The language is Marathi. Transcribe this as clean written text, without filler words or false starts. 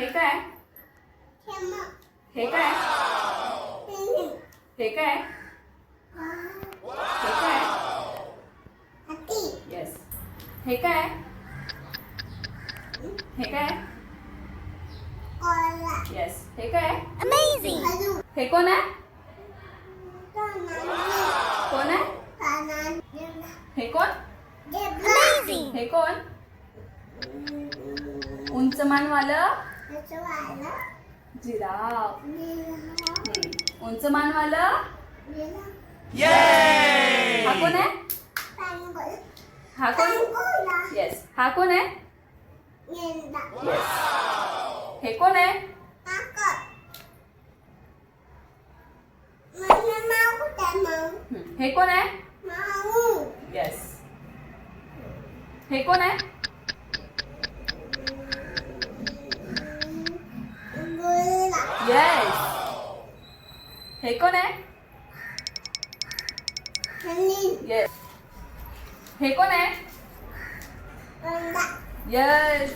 हे काय? हे काय? हे काय? हे काय? येस. हे काय? हे काय? येस. हे काय? Amazing! हे कोण आहे? कोण आहे? हे कोण? Amazing! हे कोण? उंच मानवालं जिराफ. उंच मानवालं हा कोण आहे? हा कोण? येस. हा कोण आहे? येस. हे कोण आहे? हे कोण आहे? येस. हे कोण आहे? येस. हे कोण आहे? येस. हे कोण आहे? येस.